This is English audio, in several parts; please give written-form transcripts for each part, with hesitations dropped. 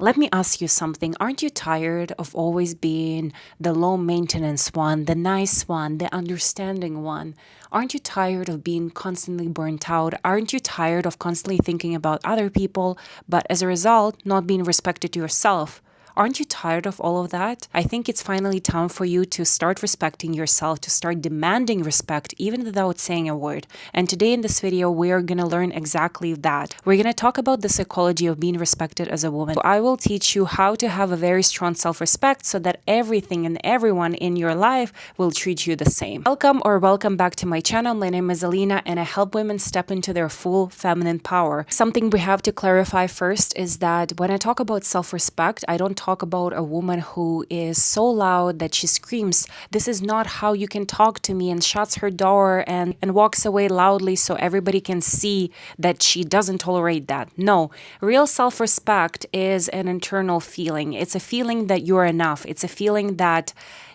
Let me ask you something. Aren't you tired of always being the low maintenance one, the nice one, the understanding one? Aren't you tired of being constantly burnt out? Aren't you tired of constantly thinking about other people, but as a result, not being respected yourself? Aren't you tired of all of that? I think it's finally time for you to start respecting yourself, to start demanding respect, even without saying a word. And today in this video, we're going to learn exactly that. We're going to talk about the psychology of being respected as a woman. So I will teach you how to have a very strong self-respect so that everything and everyone in your life will treat you the same. Welcome back to my channel. My name is Alina and I help women step into their full feminine power. Something we have to clarify first is that when I talk about self-respect, I don't talk about a woman who is so loud that she screams, "This is not how you can talk to me," and shuts her door and walks away loudly so everybody can see that she doesn't tolerate that. No, real self-respect is an internal feeling. It's a feeling that you're enough. It's a feeling that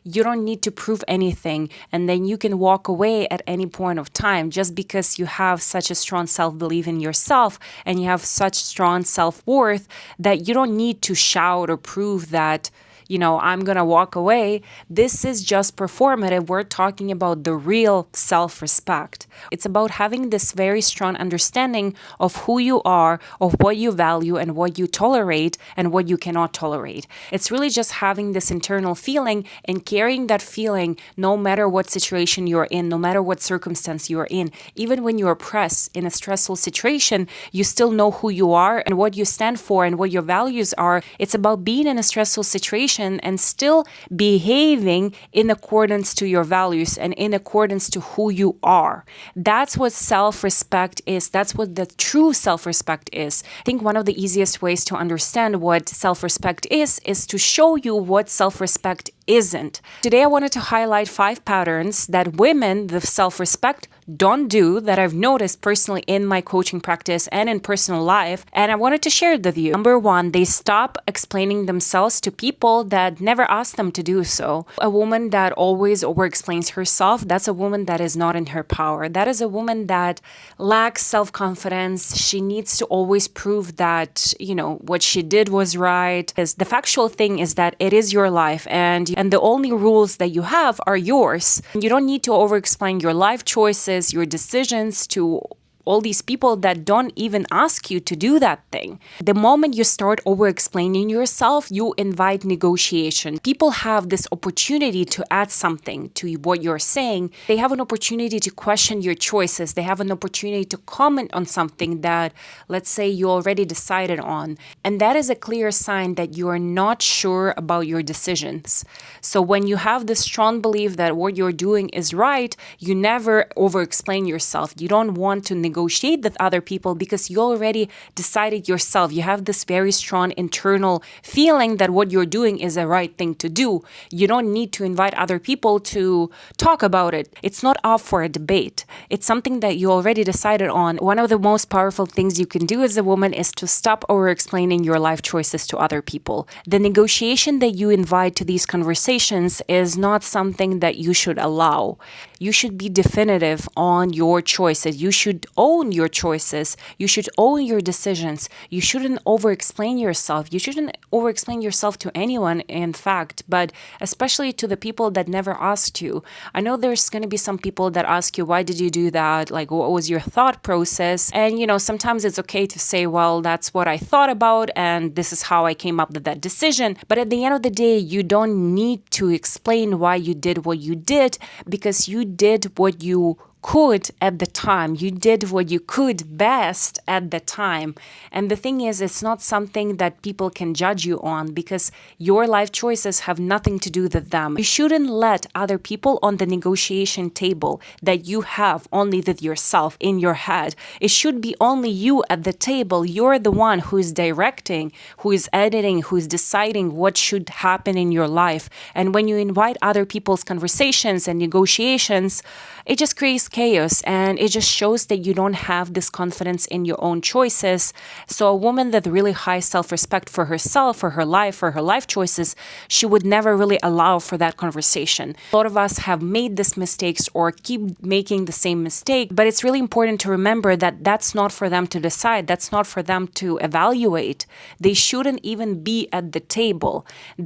you don't need to prove anything, and then you can walk away at any point of time just because you have such a strong self-belief in yourself and you have such strong self-worth that you don't need to shout or prove that, I'm going to walk away. This is just performative. We're talking about the real self-respect. It's about having this very strong understanding of who you are, of what you value and what you tolerate and what you cannot tolerate. It's really just having this internal feeling and carrying that feeling no matter what situation you're in, no matter what circumstance you're in. Even when you're pressed in a stressful situation, you still know who you are and what you stand for and what your values are. It's about being in a stressful situation and still behaving in accordance to your values and in accordance to who you are. That's what self-respect is. That's what the true self-respect is. I think one of the easiest ways to understand what self-respect is to show you what self-respect isn't. Today, I wanted to highlight 5 patterns that women with self-respect don't do that I've noticed personally in my coaching practice and in personal life, and I wanted to share it with you. Number 1, they stop explaining themselves to people that never asked them to do so. A woman that always over-explains herself, that's a woman that is not in her power. That is a woman that lacks self-confidence. She needs to always prove that, what she did was right. Because the factual thing is that it is your life and the only rules that you have are yours. You don't need to over-explain your life choices, your decisions to all these people that don't even ask you to do that thing. The moment you start over-explaining yourself, you invite negotiation. People have this opportunity to add something to what you're saying. They have an opportunity to question your choices. They have an opportunity to comment on something that, let's say, you already decided on. And that is a clear sign that you are not sure about your decisions. So when you have this strong belief that what you're doing is right, you never over-explain yourself. You don't want to negotiate with other people because you already decided yourself. You have this very strong internal feeling that what you're doing is the right thing to do. You don't need to invite other people to talk about it. It's not up for a debate. It's something that you already decided on. One of the most powerful things you can do as a woman is to stop over-explaining your life choices to other people. The negotiation that you invite to these conversations is not something that you should allow. You should be definitive on your choices. You should own your choices. You should own your decisions. You shouldn't over-explain yourself. You shouldn't over-explain yourself to anyone, in fact, but especially to the people that never asked you. I know there's going to be some people that ask you, why did you do that? Like, what was your thought process? And, sometimes it's okay to say, well, that's what I thought about, and this is how I came up with that decision. But at the end of the day, you don't need to explain why you did what you did because you did what you could at the time. You did what you could best at the time. And the thing is, it's not something that people can judge you on because your life choices have nothing to do with them. You shouldn't let other people on the negotiation table that you have only with yourself in your head. It should be only you at the table. You're the one who is directing, who is editing, who is deciding what should happen in your life. And when you invite other people's conversations and negotiations, it just creates chaos, and it just shows that you don't have this confidence in your own choices. So a woman that really high self-respect for herself, for her life choices, she would never really allow for that conversation. A lot of us have made these mistakes or keep making the same mistake, but it's really important to remember that that's not for them to decide. That's not for them to evaluate. They shouldn't even be at the table.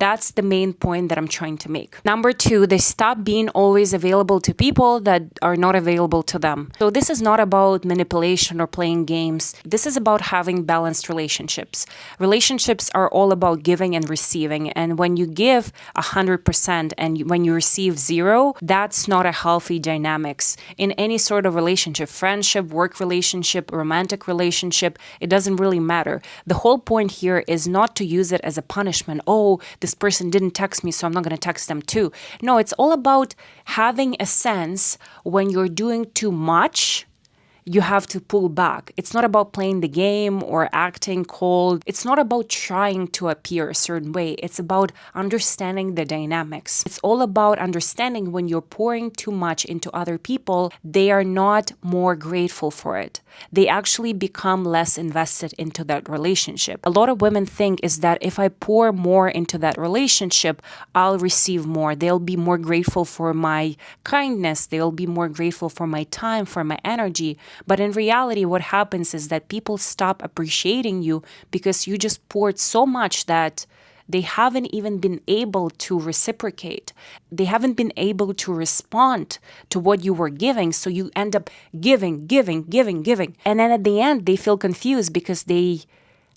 That's the main point that I'm trying to make. Number 2, they stop being always available to people that are not available to them. So this is not about manipulation or playing games. This is about having balanced relationships. Relationships are all about giving and receiving. And when you give 100% and when you receive 0, that's not a healthy dynamics in any sort of relationship, friendship, work relationship, romantic relationship. It doesn't really matter. The whole point here is not to use it as a punishment. Oh, this person didn't text me, so I'm not going to text them too. No, it's all about having a sense when you're doing too much, you have to pull back. It's not about playing the game or acting cold. It's not about trying to appear a certain way. It's about understanding the dynamics. It's all about understanding when you're pouring too much into other people, they are not more grateful for it. They actually become less invested into that relationship. A lot of women think is that if I pour more into that relationship, I'll receive more. They'll be more grateful for my kindness. They'll be more grateful for my time, for my energy. But in reality, what happens is that people stop appreciating you because you just poured so much that they haven't even been able to reciprocate. They haven't been able to respond to what you were giving. So you end up giving. And then at the end, they feel confused because they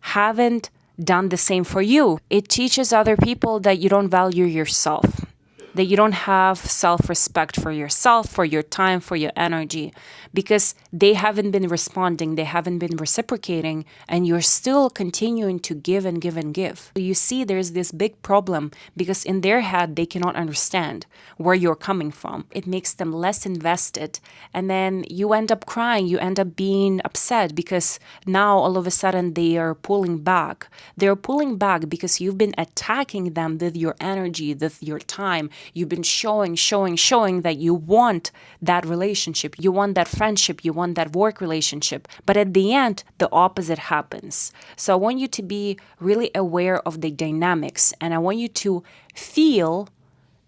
haven't done the same for you. It teaches other people that you don't value yourself, that you don't have self-respect for yourself, for your time, for your energy, because they haven't been responding, they haven't been reciprocating, and you're still continuing to give and give and give. So you see, there's this big problem because in their head, they cannot understand where you're coming from. It makes them less invested. And then you end up crying, you end up being upset because now all of a sudden they are pulling back. They're pulling back because you've been attacking them with your energy, with your time. You've been showing that you want that relationship, you want that friendship, you want that work relationship. But at the end, the opposite happens. So I want you to be really aware of the dynamics, and I want you to feel,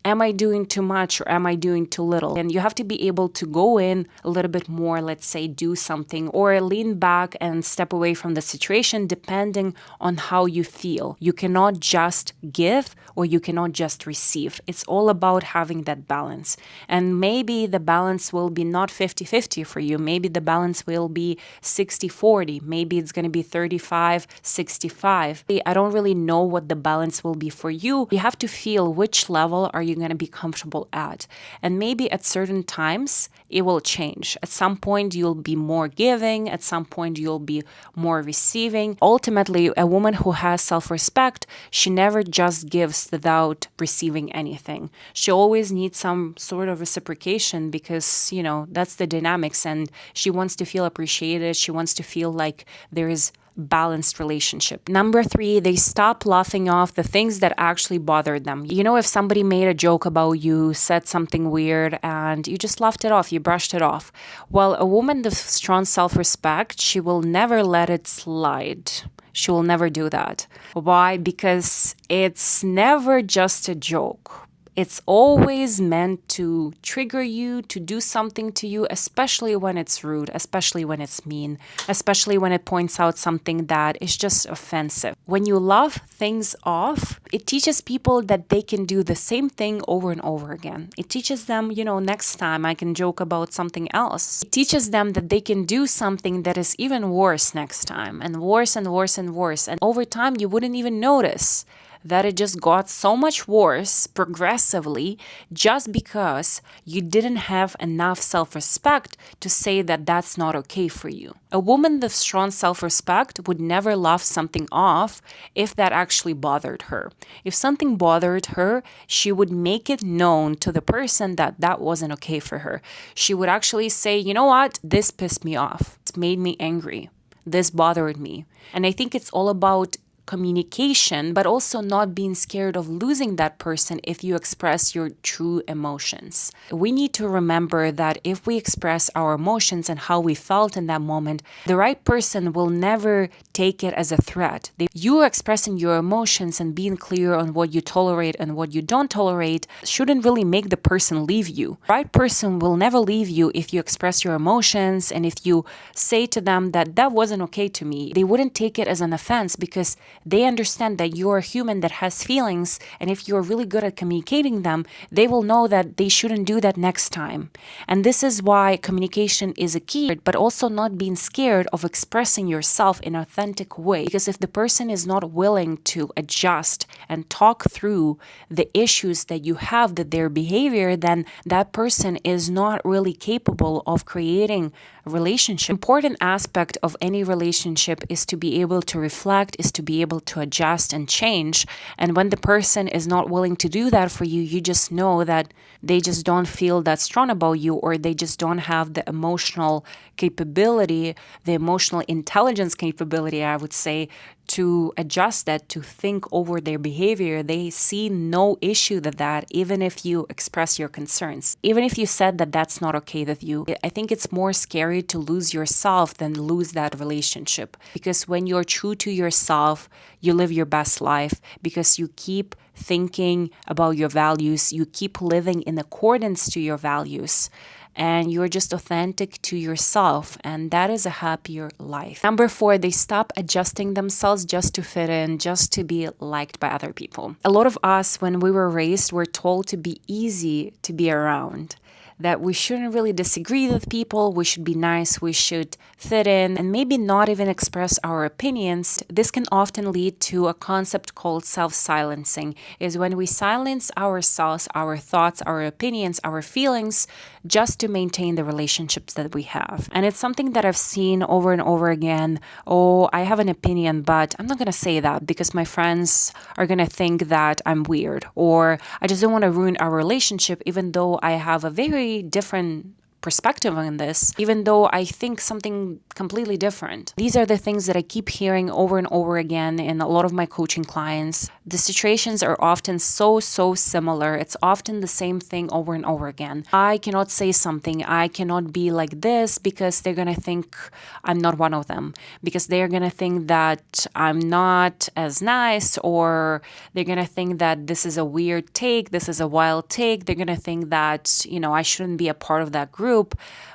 am I doing too much or am I doing too little? And you have to be able to go in a little bit more, let's say, do something, or lean back and step away from the situation depending on how you feel. You cannot just give or you cannot just receive. It's all about having that balance. And maybe the balance will be not 50-50 for you. Maybe the balance will be 60-40. Maybe it's going to be 35-65. I don't really know what the balance will be for you. You have to feel which level are you going to be comfortable at. And maybe at certain times, it will change. At some point, you'll be more giving. At some point, you'll be more receiving. Ultimately, a woman who has self-respect, she never just gives without receiving anything. She always needs some sort of reciprocation because, that's the dynamics, and she wants to feel appreciated. She wants to feel like there is balanced relationship. Number 3, they stop laughing off the things that actually bothered them. If somebody made a joke about you, said something weird, and you just laughed it off, you brushed it off. Well, a woman with strong self-respect, she will never let it slide. She will never do that. Why? Because it's never just a joke. It's always meant to trigger you, to do something to you, especially when it's rude, especially when it's mean, especially when it points out something that is just offensive. When you laugh things off, it teaches people that they can do the same thing over and over again. It teaches them, next time I can joke about something else. It teaches them that they can do something that is even worse next time, and worse and worse and worse. And over time, you wouldn't even notice that it just got so much worse progressively just because you didn't have enough self-respect to say that that's not okay for you. A woman with strong self-respect would never laugh something off if that actually bothered her. If something bothered her, she would make it known to the person that that wasn't okay for her. She would actually say, you know what, this pissed me off. It made me angry. This bothered me. And I think it's all about communication, but also not being scared of losing that person if you express your true emotions. We need to remember that if we express our emotions and how we felt in that moment, the right person will never take it as a threat. You expressing your emotions and being clear on what you tolerate and what you don't tolerate shouldn't really make the person leave you. The right person will never leave you if you express your emotions, and if you say to them that that wasn't okay to me. They wouldn't take it as an offense because they understand that you're a human that has feelings, and if you're really good at communicating them, they will know that they shouldn't do that next time. And this is why communication is a key, but also not being scared of expressing yourself in an authentic way. Because if the person is not willing to adjust and talk through the issues that you have, that their behavior, then that person is not really capable of creating a relationship. Important aspect of any relationship is to be able to reflect, is to be able to adjust and change. And when the person is not willing to do that for you, you just know that they just don't feel that strong about you, or they just don't have the emotional capability, the emotional intelligence capability, I would say, to adjust that, to think over their behavior. They see no issue with that, even if you express your concerns. Even if you said that that's not okay with you, I think it's more scary to lose yourself than lose that relationship. Because when you're true to yourself, you live your best life because you keep thinking about your values, you keep living in accordance to your values, and you're just authentic to yourself, and that is a happier life. Number 4, they stop adjusting themselves just to fit in, just to be liked by other people. A lot of us, when we were raised, were told to be easy to be around, that we shouldn't really disagree with people, we should be nice, we should fit in, and maybe not even express our opinions. This can often lead to a concept called self-silencing, is when we silence ourselves, our thoughts, our opinions, our feelings, just to maintain the relationships that we have. And it's something that I've seen over and over again. Oh, I have an opinion, but I'm not going to say that because my friends are going to think that I'm weird, or I just don't want to ruin our relationship, even though I have a very different perspective on this, even though I think something completely different. These are the things that I keep hearing over and over again in a lot of my coaching clients. The situations are often so similar. It's often the same thing over and over again. I cannot say something. I cannot be like this because they're going to think I'm not one of them, because they're going to think that I'm not as nice, or they're going to think that this is a weird take, this is a wild take. They're going to think that, I shouldn't be a part of that group,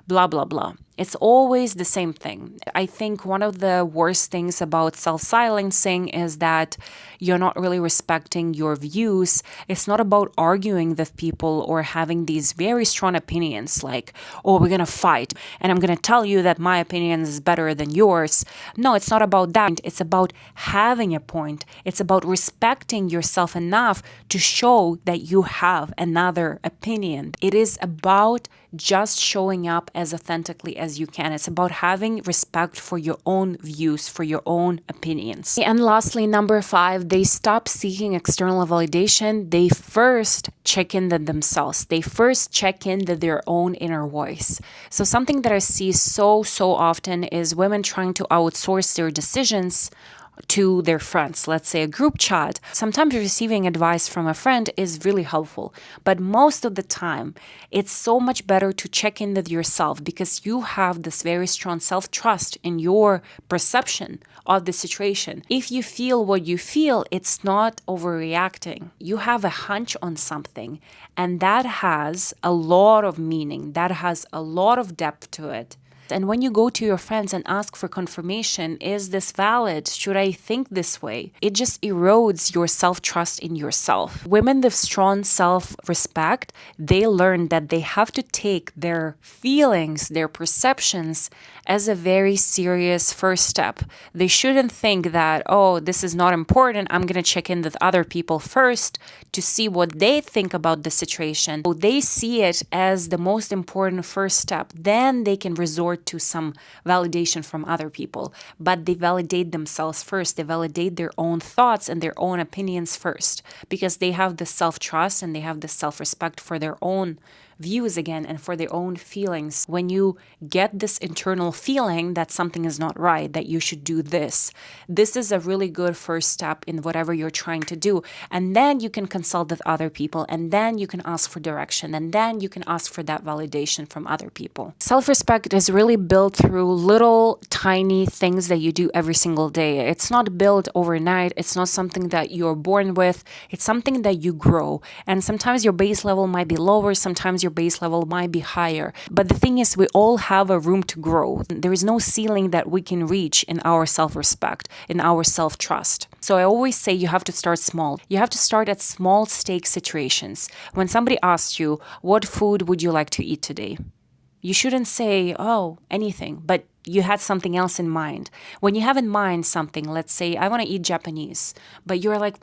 blah, blah, blah. It's always the same thing. I think one of the worst things about self-silencing is that you're not really respecting your views. It's not about arguing with people or having these very strong opinions like, oh, we're going to fight and I'm going to tell you that my opinion is better than yours. No, it's not about that. It's about having a point. It's about respecting yourself enough to show that you have another opinion. It is about just showing up as authentically as you can. It's about having respect for your own views, for your own opinions. And lastly, number 5, they stop seeking external validation. They first check in with themselves. They first check in with their own inner voice. So something that I see so often is women trying to outsource their decisions to their friends, let's say a group chat. Sometimes receiving advice from a friend is really helpful, but most of the time it's so much better to check in with yourself, because you have this very strong self-trust in your perception of the situation. If you feel what you feel, it's not overreacting. You have a hunch on something, and that has a lot of meaning, that has a lot of depth to it. And when you go to your friends and ask for confirmation, is this valid? Should I think this way? It just erodes your self-trust in yourself. Women with strong self-respect, they learn that they have to take their feelings, their perceptions as a very serious first step. They shouldn't think that, oh, this is not important, I'm going to check in with other people first to see what they think about the situation. So they see it as the most important first step. Then they can resort to some validation from other people. But they validate themselves first. They validate their own thoughts and their own opinions first, because they have the self-trust and they have the self-respect for their own views again and for their own feelings. When you get this internal feeling that something is not right, that you should do this, this is a really good first step in whatever you're trying to do. And then you can consult with other people, and then you can ask for direction, and then you can ask for that validation from other people. Self-respect is really built through little tiny things that you do every single day. It's not built overnight. It's not something that you're born with. It's something that you grow. And sometimes your base level might be lower. Sometimes your base level might be higher. But the thing is, we all have a room to grow. There is no ceiling that we can reach in our self-respect, in our self-trust. So I always say you have to start small. You have to start at small stake situations. When somebody asks you, what food would you like to eat today? You shouldn't say, oh, anything, but you had something else in mind. When you have in mind something, let's say, I want to eat Japanese, but you're like,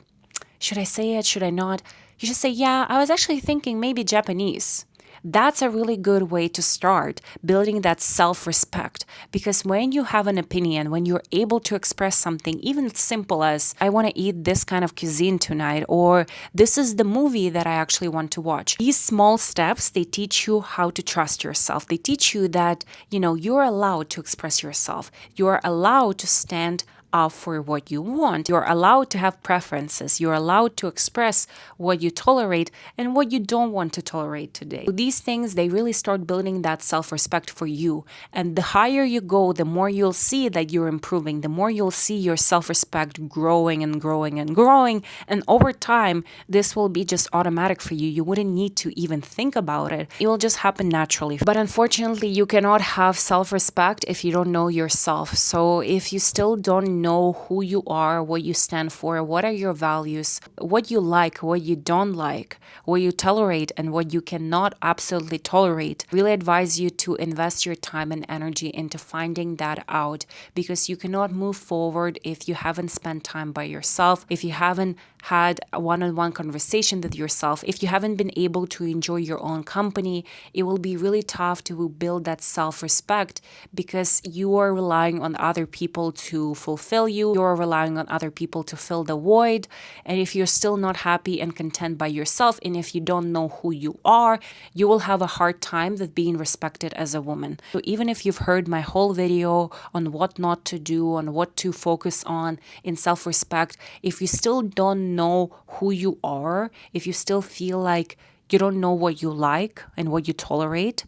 should I say it? Should I not? You just say, yeah, I was actually thinking maybe Japanese. That's a really good way to start building that self-respect, because when you have an opinion, when you're able to express something, even simple as, I want to eat this kind of cuisine tonight, or this is the movie that I actually want to watch. These small steps, they teach you how to trust yourself. They teach you that, you're allowed to express yourself. You're allowed to stand up for what you want. You're allowed to have preferences. You're allowed to express what you tolerate and what you don't want to tolerate today. So these things, they really start building that self-respect for you. And the higher you go, the more you'll see that you're improving, the more you'll see your self-respect growing and growing and growing. And over time, this will be just automatic for you. You wouldn't need to even think about it. It will just happen naturally. But unfortunately, you cannot have self-respect if you don't know yourself. So if you still don't know who you are, what you stand for, what are your values, what you like, what you don't like, what you tolerate, and what you cannot absolutely tolerate, really advise you to invest your time and energy into finding that out, because you cannot move forward if you haven't spent time by yourself, if you haven't had a one-on-one conversation with yourself, if you haven't been able to enjoy your own company. It will be really tough to build that self-respect, because you are relying on other people to fulfill you. You're relying on other people to fill the void. And if you're still not happy and content by yourself, and if you don't know who you are, you will have a hard time with being respected as a woman. So even if you've heard my whole video on what not to do, on what to focus on in self-respect, if you still don't know who you are, if you still feel like you don't know what you like and what you tolerate,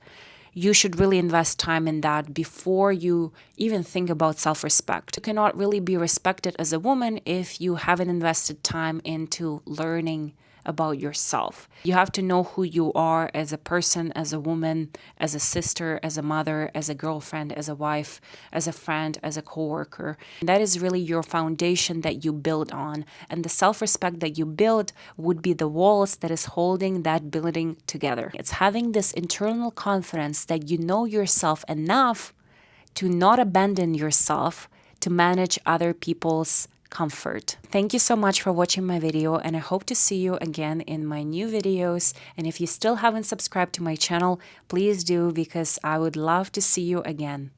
you should really invest time in that before you even think about self-respect. You cannot really be respected as a woman if you haven't invested time into learning about yourself. You have to know who you are as a person, as a woman, as a sister, as a mother, as a girlfriend, as a wife, as a friend, as a coworker. That is really your foundation that you build on. And the self-respect that you build would be the walls that is holding that building together. It's having this internal confidence that you know yourself enough to not abandon yourself to manage other people's comfort. Thank you so much for watching my video, and I hope to see you again in my new videos. And if you still haven't subscribed to my channel, please do, because I would love to see you again.